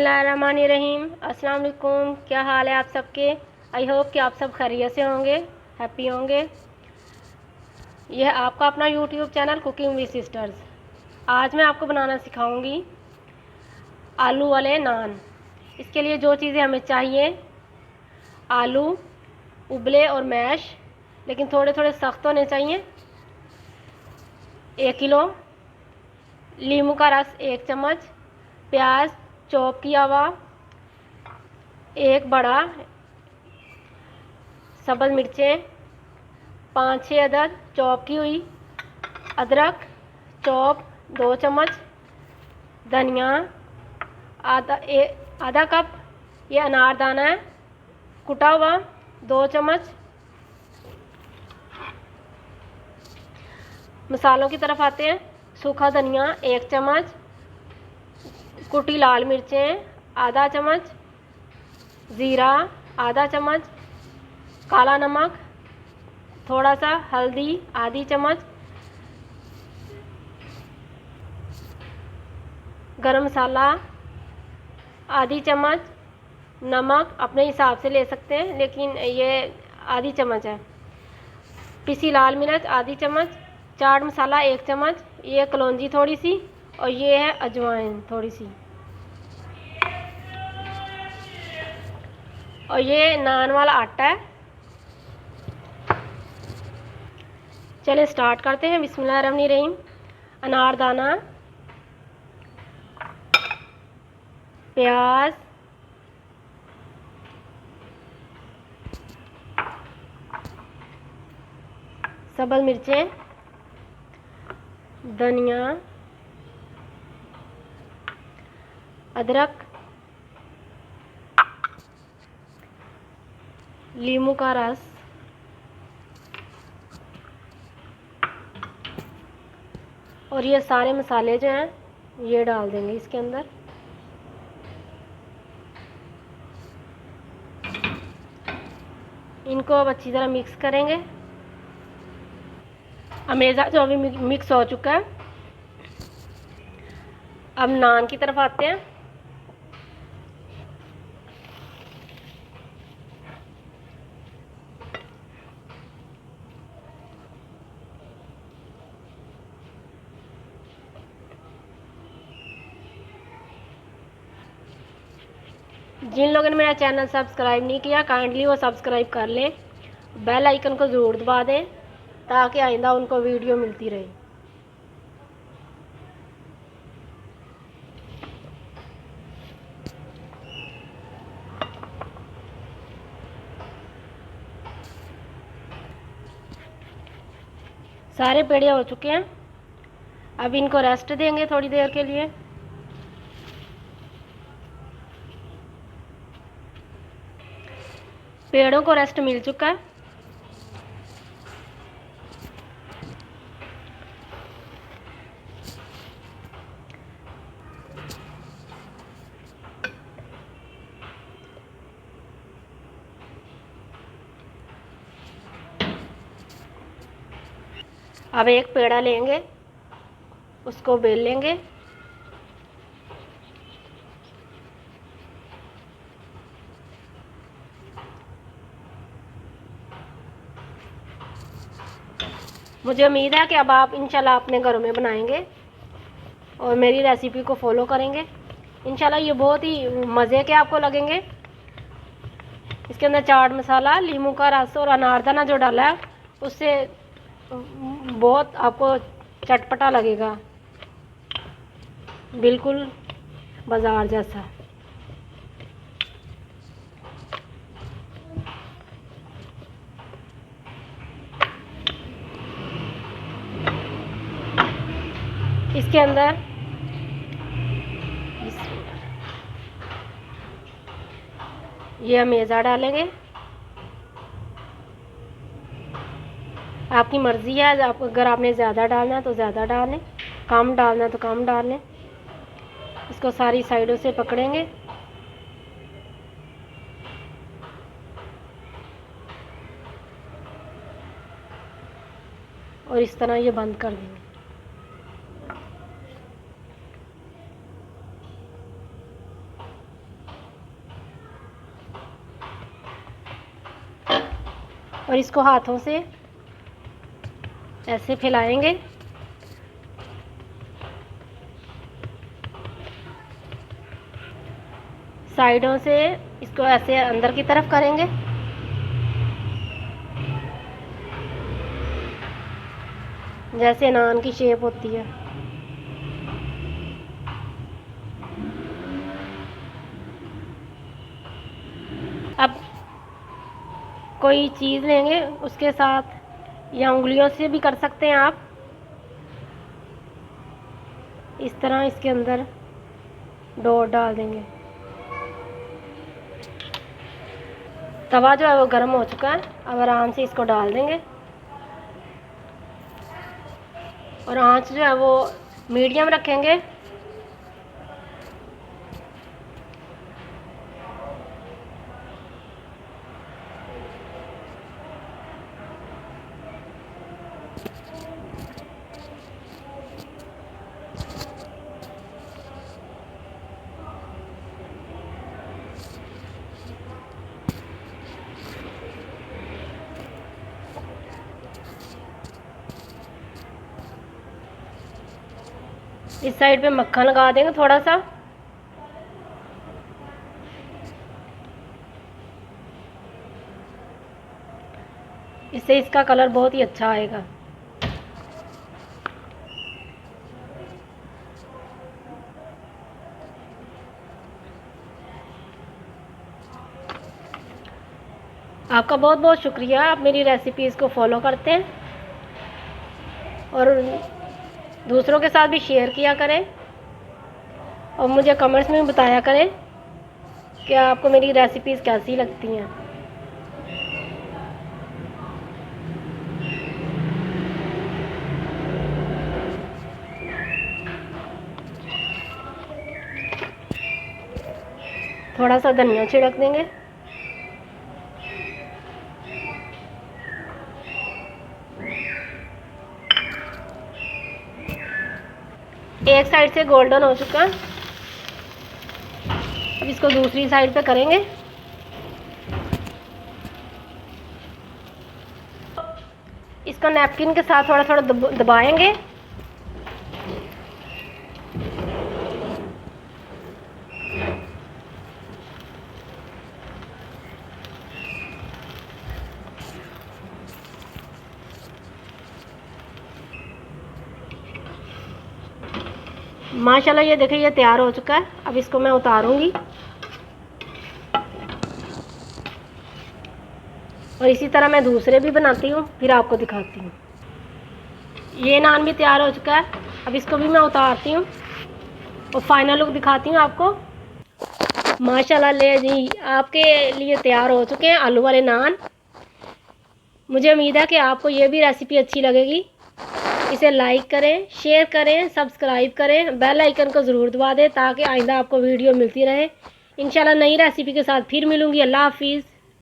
बिस्मिल्लाहिर्रहमानिर्रहीम। अस्सलाम वालेकुम। क्या हाल है आप सबके? आई होप कि आप सब खैरियत से होंगे, हैप्पी होंगे। यह आपका अपना YouTube channel cooking with sisters. आज मैं आपको बनाना सिखाऊंगी आलू वाले नान। इसके लिए जो चीज़ें हमें चाहिए, आलू उबले और मैश, लेकिन थोड़े थोड़े सख्त होने चाहिए, 1 किलो, नींबू का रस 1 चम्मच, प्याज चॉप किया हुआ 1 बड़ा, सब्ज़ मिर्चें 5-6 अदद चॉप की हुई, अदरक चॉप 2 चम्मच, धनिया आधा कप, ये अनारदाना है कुटा हुआ 2 चम्मच। मसालों की तरफ आते हैं। सूखा धनिया 1 चम्मच, कुटी लाल मिर्चें आधा चम्मच, ज़ीरा आधा चम्मच, काला नमक थोड़ा सा, हल्दी आधी चम्मच, गरम मसाला आधी चम्मच, नमक अपने हिसाब से ले सकते हैं लेकिन ये आधी चम्मच है, पिसी लाल मिर्च आधी चम्मच, चाट मसाला 1 चम्मच, ये कलौंजी थोड़ी सी, और ये है अजवाइन थोड़ी सी, और ये नान वाला आटा है। चलिए स्टार्ट करते हैं। बिस्मिल्लाहिर्रहमानिर्रहीम। अनारदाना, प्याज, सब्ज़ मिर्चें, धनिया, अदरक, नींबू का रस, और ये सारे मसाले जो हैं ये डाल देंगे इसके अंदर। इनको अब अच्छी तरह मिक्स करेंगे। अमेज़ा जो अभी मिक्स हो चुका है। अब नान की तरफ आते हैं। जिन लोगों ने मेरा चैनल सब्सक्राइब नहीं किया, काइंडली वो सब्सक्राइब कर लें, बेल आइकन को ज़रूर दबा दें ताकि आइंदा उनको वीडियो मिलती रहे। सारे पेड़े हो चुके हैं। अब इनको रेस्ट देंगे थोड़ी देर के लिए। पेड़ों को रेस्ट मिल चुका है। अब एक पेड़ा लेंगे, उसको बेल लेंगे। मुझे उम्मीद है कि अब आप इंशाल्लाह अपने घरों में बनाएंगे और मेरी रेसिपी को फॉलो करेंगे। इंशाल्लाह ये बहुत ही मज़े के आपको लगेंगे। इसके अंदर चाट मसाला, नींबू का रस और अनारदाना जो डाला है उससे बहुत आपको चटपटा लगेगा, बिल्कुल बाज़ार जैसा। इसके अंदर ये अमेज़ा डालेंगे। आपकी मर्ज़ी है, आप अगर आपने ज़्यादा डालना है तो ज़्यादा डालें, कम डालना है तो कम डालें। इसको सारी साइडों से पकड़ेंगे और इस तरह ये बंद कर देंगे। और इसको हाथों से ऐसे फैलाएंगे। साइडों से इसको ऐसे अंदर की तरफ करेंगे। जैसे नान की शेप होती है। अब कोई चीज़ लेंगे उसके साथ, या उंगलियों से भी कर सकते हैं आप। इस तरह इसके अंदर डोर डाल देंगे। तवा जो है वो गर्म हो चुका है। अब आराम से इसको डाल देंगे और आंच जो है वो मीडियम रखेंगे। इस साइड पे मक्खन लगा देंगे थोड़ा सा। इससे इसका कलर बहुत ही अच्छा आएगा। आपका बहुत बहुत शुक्रिया, आप मेरी रेसिपीज़ को फॉलो करते हैं और दूसरों के साथ भी शेयर किया करें और मुझे कमेंट्स में बताया करें कि आपको मेरी रेसिपीज़ कैसी लगती हैं। थोड़ा सा धनिया छिड़क देंगे। एक साइड से गोल्डन हो चुका है। अब इसको दूसरी साइड पे करेंगे। इसको नैपकिन के साथ थोड़ा थोड़ा दबाएंगे। माशाल्लाह ये देखिए, ये तैयार हो चुका है। अब इसको मैं उतारूंगी और इसी तरह मैं दूसरे भी बनाती हूँ, फिर आपको दिखाती हूँ। ये नान भी तैयार हो चुका है। अब इसको भी मैं उतारती हूँ और फाइनल लुक दिखाती हूँ आपको। माशाल्लाह ले जी, आपके लिए तैयार हो चुके हैं आलू वाले नान। मुझे उम्मीद है कि आपको ये भी रेसिपी अच्छी लगेगी। इसे लाइक करें, शेयर करें, सब्सक्राइब करें, बेल आइकन को ज़रूर दबा दें ताकि आइंदा आपको वीडियो मिलती रहे। इंशाल्लाह नई रेसिपी के साथ फिर मिलूँगी। अल्लाह हाफिज़।